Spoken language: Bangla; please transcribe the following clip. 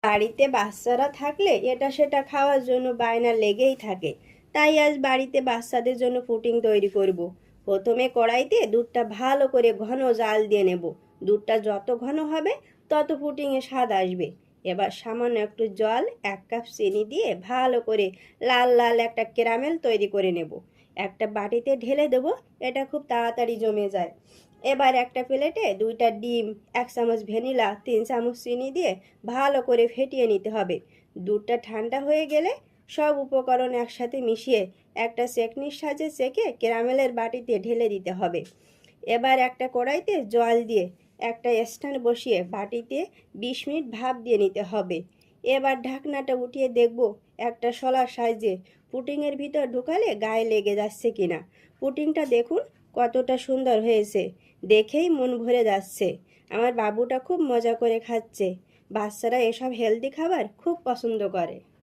বাড়িতে বাচ্চারা থাকলে এটা সেটা খাওয়ার জন্য বায়না লেগেই থাকে। তাই আজ বাড়িতে বাচ্চাদের জন্য পুডিং তৈরি করব। প্রথমে কড়াইতে দুধটা ভালো করে ঘন জাল দিয়ে নেব। দুধটা যত ঘন হবে তত পুডিংয়ে স্বাদ আসবে। এবার সামান্য একটু জল, 1 কাপ চিনি দিয়ে ভালো করে লাল লাল একটা ক্যারামেল তৈরি করে নেব। একটা বাটিতে ঢেলে দেব, এটা খুব তাড়াতাড়ি জমে যায়। এবার একটা প্লেটে 2টা ডিম, 1 চামচ ভ্যানিলা, 3 চামচ চিনি দিয়ে ভালো করে ফেটিয়ে নিতে হবে। দুধটা ঠান্ডা হয়ে গেলে সব উপকরণ একসাথে মিশিয়ে একটা চেকনির সাহায্যে চেকে ক্যারামেলের বাটিতে ঢেলে দিতে হবে। এবার একটা কড়াইতে জল দিয়ে একটা স্ট্যান্ড বসিয়ে বাটিতে 20 মিনিট ভাপ দিয়ে নিতে হবে। এবার ঢাকনাটা উঠিয়ে দেখব একটা শলার সাহায্যে পুডিংয়ের ভিতর ঢুকালে গায়ে লেগে যাচ্ছে কিনা। পুডিংটা দেখুন কতটা সুন্দর হয়েছে, দেখেই মন ভরে যাচ্ছে। আমার বাবুটা খুব মজা করে খাচ্ছে। বাচ্চারা এসব হেলদি খাবার খুব পছন্দ করে।